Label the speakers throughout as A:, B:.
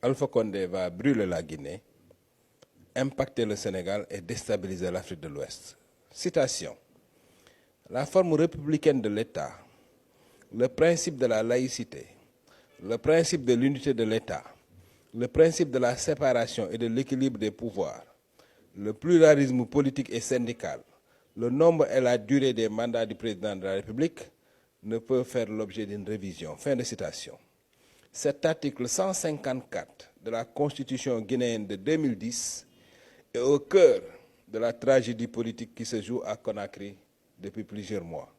A: Alpha Condé va brûler la Guinée, impacter le Sénégal et déstabiliser l'Afrique de l'Ouest. Citation. La forme républicaine de l'État, le principe de la laïcité, le principe de l'unité de l'État, le principe de la séparation et de l'équilibre des pouvoirs, le pluralisme politique et syndical, le nombre et la durée des mandats du président de la République ne peuvent faire l'objet d'une révision. Fin de citation. Cet article 154 de la Constitution guinéenne de 2010 est au cœur de la tragédie politique qui se joue à Conakry depuis plusieurs mois.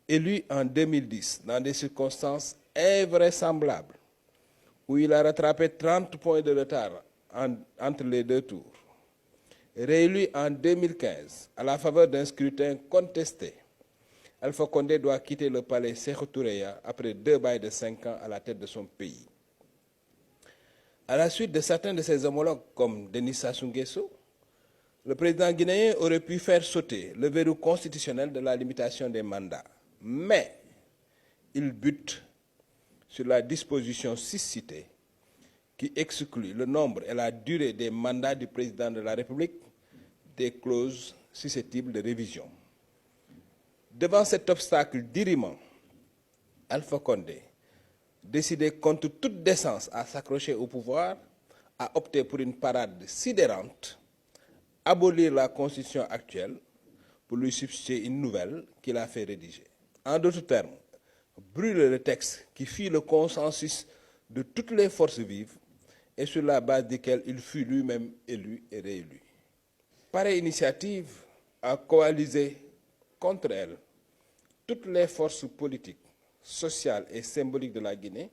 A: Élu en 2010 dans des circonstances invraisemblables, où il a rattrapé 30 points de retard entre les deux tours, réélu en 2015 à la faveur d'un scrutin contesté, Alpha Condé doit quitter le palais Sékou Touréya après 2 bails de 5 ans à la tête de son pays. À la suite de certains de ses homologues comme Denis Sassou Nguesso, le président guinéen aurait pu faire sauter le verrou constitutionnel de la limitation des mandats. Mais il bute sur la disposition 6 citée qui exclut le nombre et la durée des mandats du président de la République des clauses susceptibles de révision. Devant cet obstacle dirimant, Alpha Condé, décidé contre toute décence à s'accrocher au pouvoir, a opté pour une parade sidérante, abolir la constitution actuelle pour lui substituer une nouvelle qu'il a fait rédiger. En d'autres termes, brûler le texte qui fit le consensus de toutes les forces vives et sur la base desquelles il fut lui-même élu et réélu. Pareille initiative a coalisé contre elle toutes les forces politiques, sociales et symboliques de la Guinée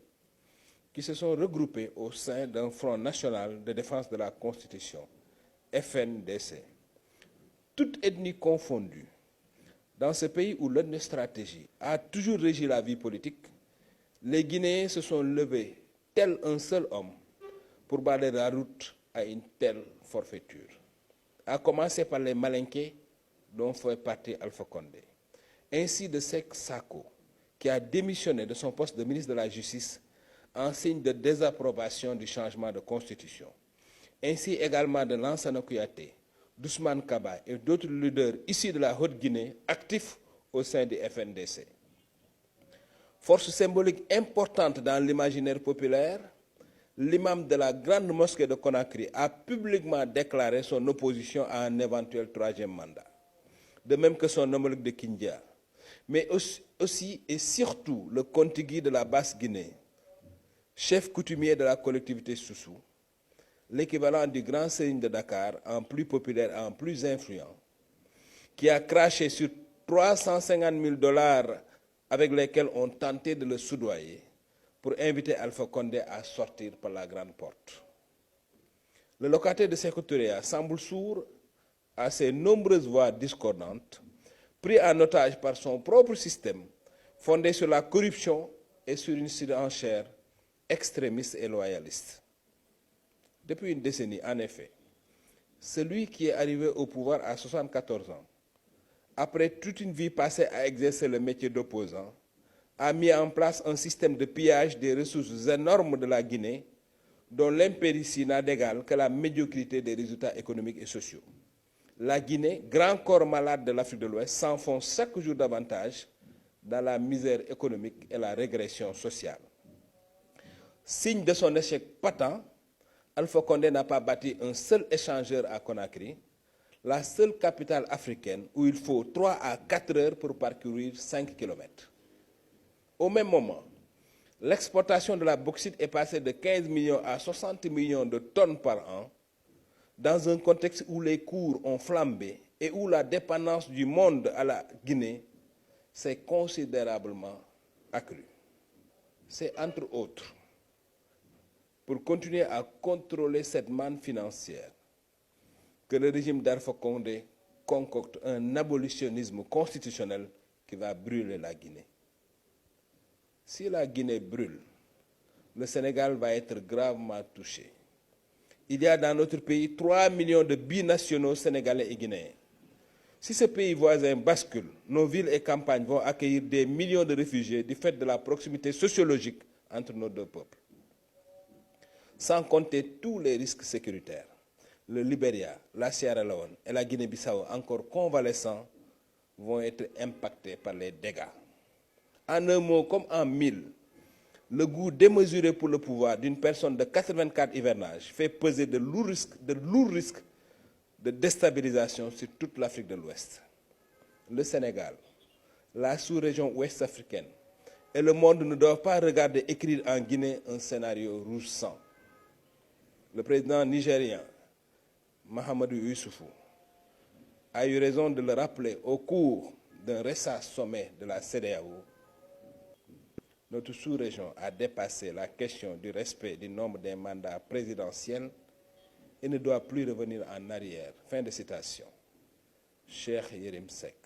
A: qui se sont regroupées au sein d'un Front national de défense de la Constitution, FNDC. Toute ethnie confondue, dans ce pays où l'autre stratégie a toujours régi la vie politique, les Guinéens se sont levés tel un seul homme pour balayer la route à une telle forfaiture. À commencer par les Malinqués dont fait partie Alpha Condé. Ainsi de Seck Sako, qui a démissionné de son poste de ministre de la Justice en signe de désapprobation du changement de constitution. Ainsi également de Lansana Kouyaté, d'Ousmane Kaba et d'autres leaders issus de la Haute-Guinée actifs au sein du FNDC. Force symbolique importante dans l'imaginaire populaire, l'imam de la grande mosquée de Conakry a publiquement déclaré son opposition à un éventuel 3e mandat. De même que son homologue de Kindia, mais aussi et surtout le contigui de la Basse-Guinée, chef coutumier de la collectivité Soussou, l'équivalent du Grand Serigne de Dakar, en plus populaire et en plus influent, qui a craché sur 350 000 $ avec lesquels on tentait de le soudoyer pour inviter Alpha Condé à sortir par la grande porte. Le locataire de Sékou Touréya semble sourd à ces nombreuses voix discordantes, pris en otage par son propre système, fondé sur la corruption et sur une surenchère extrémiste et loyaliste. Depuis une décennie, en effet, celui qui est arrivé au pouvoir à 74 ans, après toute une vie passée à exercer le métier d'opposant, a mis en place un système de pillage des ressources énormes de la Guinée, dont l'impéritie n'a d'égal que la médiocrité des résultats économiques et sociaux. La Guinée, grand corps malade de l'Afrique de l'Ouest, s'enfonce chaque jour davantage dans la misère économique et la régression sociale. Signe de son échec patent, Alpha Condé n'a pas bâti un seul échangeur à Conakry, la seule capitale africaine où il faut 3 à 4 heures pour parcourir 5 km. Au même moment, l'exportation de la bauxite est passée de 15 millions à 60 millions de tonnes par an, dans un contexte où les cours ont flambé et où la dépendance du monde à la Guinée s'est considérablement accrue. C'est entre autres pour continuer à contrôler cette manne financière que le régime d'Alpha Condé concocte un abolitionnisme constitutionnel qui va brûler la Guinée. Si la Guinée brûle, le Sénégal va être gravement touché. Il y a dans notre pays 3 millions de binationaux sénégalais et guinéens. Si ce pays voisin bascule, nos villes et campagnes vont accueillir des millions de réfugiés du fait de la proximité sociologique entre nos deux peuples. sans compter tous les risques sécuritaires. Le Libéria, la Sierra Leone et la Guinée-Bissau, encore convalescents, vont être impactés par les dégâts. En un mot comme en mille, le goût démesuré pour le pouvoir d'une personne de 84 hivernages fait peser de lourds risques de déstabilisation sur toute l'Afrique de l'Ouest. Le Sénégal, la sous-région ouest africaine et le monde ne doivent pas regarder écrire en Guinée un scénario rouge sang. Le président nigérien, Mahamadou Issoufou, a eu raison de le rappeler au cours d'un récent sommet de la CEDEAO. Notre sous-région a dépassé la question du respect du nombre des mandats présidentiels et ne doit plus revenir en arrière. Fin de citation. Cheikh Yérim Seck.